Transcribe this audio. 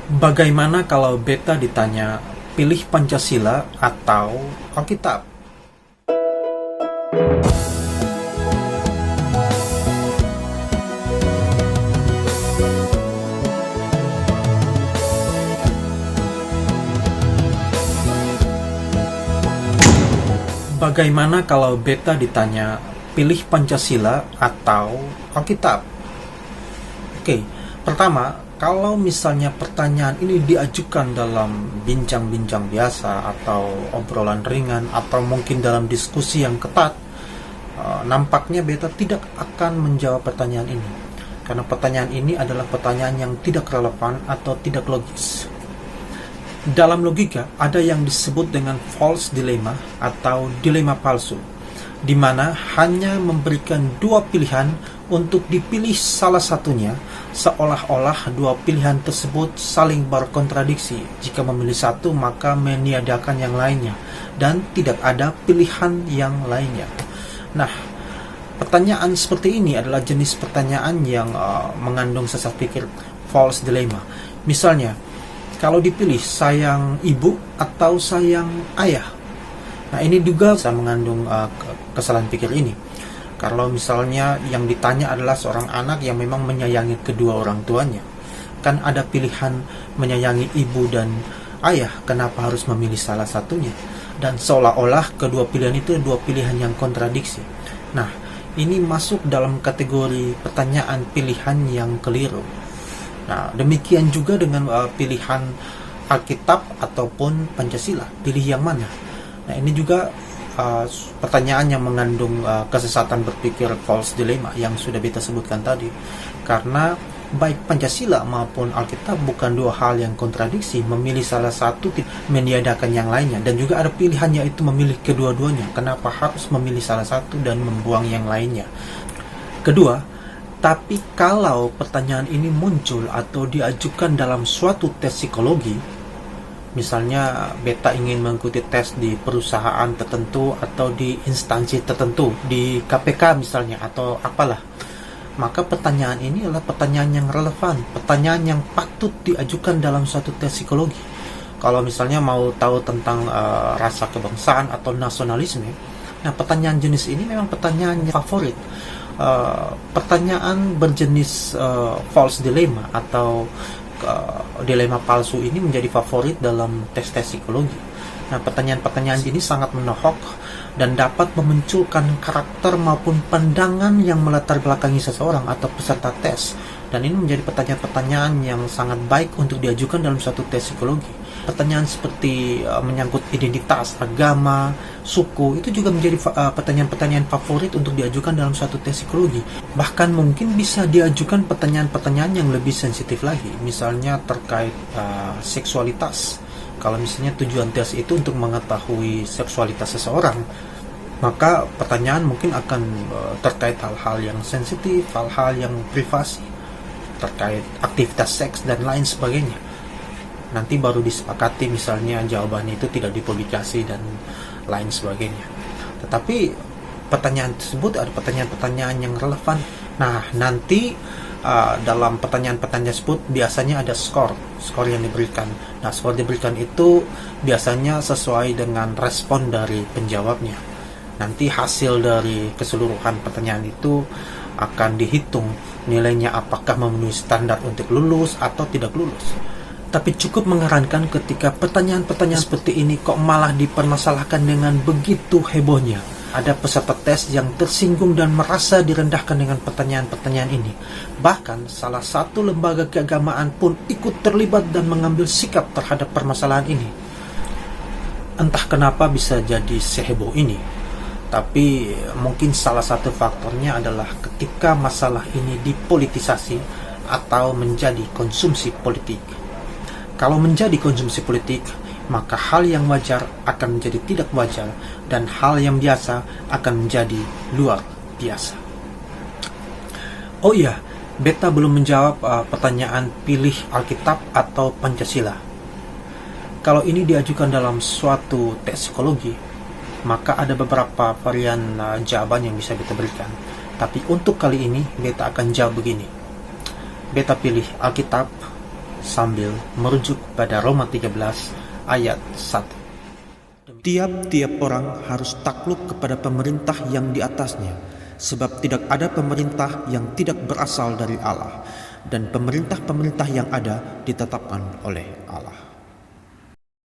Bagaimana kalau beta ditanya, pilih Pancasila atau Alkitab? Bagaimana kalau beta ditanya, pilih Pancasila atau Alkitab? Oke, pertama, kalau misalnya pertanyaan ini diajukan dalam bincang-bincang biasa atau obrolan ringan atau mungkin dalam diskusi yang ketat, nampaknya beta tidak akan menjawab pertanyaan ini. Karena pertanyaan ini adalah pertanyaan yang tidak relevan atau tidak logis. Dalam logika, ada yang disebut dengan false dilemma atau dilema palsu, di mana hanya memberikan dua pilihan untuk dipilih salah satunya, seolah-olah dua pilihan tersebut saling berkontradiksi. Jika memilih satu, maka meniadakan yang lainnya, dan tidak ada pilihan yang lainnya. Nah, pertanyaan seperti ini adalah jenis pertanyaan yang mengandung sesat pikir, false dilemma. Misalnya, kalau dipilih sayang ibu atau sayang ayah. Nah, ini juga bisa mengandung kesalahan pikir ini. Kalau misalnya yang ditanya adalah seorang anak yang memang menyayangi kedua orang tuanya, kan ada pilihan menyayangi ibu dan ayah, kenapa harus memilih salah satunya? Dan seolah-olah kedua pilihan itu dua pilihan yang kontradiksi. Nah, ini masuk dalam kategori pertanyaan pilihan yang keliru. Nah, demikian juga dengan pilihan Alkitab ataupun Pancasila. Pilih yang mana? Nah, ini juga pertanyaan yang mengandung kesesatan berpikir, false dilemma yang sudah kita sebutkan tadi. Karena baik Pancasila maupun Alkitab bukan dua hal yang kontradiksi. Memilih salah satu meniadakan yang lainnya. Dan juga ada pilihan, yaitu memilih kedua-duanya. Kenapa harus memilih salah satu dan membuang yang lainnya? Kedua, tapi kalau pertanyaan ini muncul atau diajukan dalam suatu tes psikologi, misalnya beta ingin mengikuti tes di perusahaan tertentu atau di instansi tertentu, di KPK misalnya, atau apalah, maka pertanyaan ini adalah pertanyaan yang relevan, pertanyaan yang patut diajukan dalam suatu tes psikologi. Kalau misalnya mau tahu tentang rasa kebangsaan atau nasionalisme, nah pertanyaan jenis ini memang pertanyaan yang favorit. Pertanyaan berjenis false dilemma atau dilema palsu ini menjadi favorit dalam tes-tes psikologi. Nah, pertanyaan-pertanyaan ini sangat menohok dan dapat memunculkan karakter maupun pandangan yang melatar belakangi seseorang atau peserta tes. Dan ini menjadi pertanyaan-pertanyaan yang sangat baik untuk diajukan dalam suatu tes psikologi. Pertanyaan seperti menyangkut identitas, agama, suku, itu juga menjadi pertanyaan-pertanyaan favorit untuk diajukan dalam suatu tes psikologi. Bahkan mungkin bisa diajukan pertanyaan-pertanyaan yang lebih sensitif lagi, misalnya terkait seksualitas. Kalau misalnya tujuan tes itu untuk mengetahui seksualitas seseorang, maka pertanyaan mungkin akan terkait hal-hal yang sensitif, hal-hal yang privasi, terkait aktivitas seks dan lain sebagainya. Nanti baru disepakati misalnya jawabannya itu tidak dipublikasi dan lain sebagainya. Tetapi pertanyaan tersebut ada pertanyaan-pertanyaan yang relevan. Nah, nanti dalam pertanyaan-pertanyaan tersebut biasanya ada skor yang diberikan. Nah, skor diberikan itu biasanya sesuai dengan respon dari penjawabnya. Nanti hasil dari keseluruhan pertanyaan itu akan dihitung nilainya apakah memenuhi standar untuk lulus atau tidak lulus. Tapi cukup mengherankan ketika pertanyaan-pertanyaan seperti ini kok malah dipermasalahkan dengan begitu hebohnya. Ada peserta tes yang tersinggung dan merasa direndahkan dengan pertanyaan-pertanyaan ini. Bahkan salah satu lembaga keagamaan pun ikut terlibat dan mengambil sikap terhadap permasalahan ini. Entah kenapa bisa jadi seheboh ini. Tapi mungkin salah satu faktornya adalah ketika masalah ini dipolitisasi atau menjadi konsumsi politik. Kalau menjadi konsumsi politik, maka hal yang wajar akan menjadi tidak wajar dan hal yang biasa akan menjadi luar biasa. Oh iya, beta belum menjawab pertanyaan pilih Alkitab atau Pancasila. Kalau ini diajukan dalam suatu tes psikologi, maka ada beberapa varian jawaban yang bisa beta berikan. Tapi untuk kali ini, beta akan jawab begini. Beta pilih Alkitab sambil merujuk pada Roma 13 ayat 1. Tiap-tiap orang harus takluk kepada pemerintah yang di atasnya, sebab tidak ada pemerintah yang tidak berasal dari Allah, dan pemerintah-pemerintah yang ada ditetapkan oleh Allah.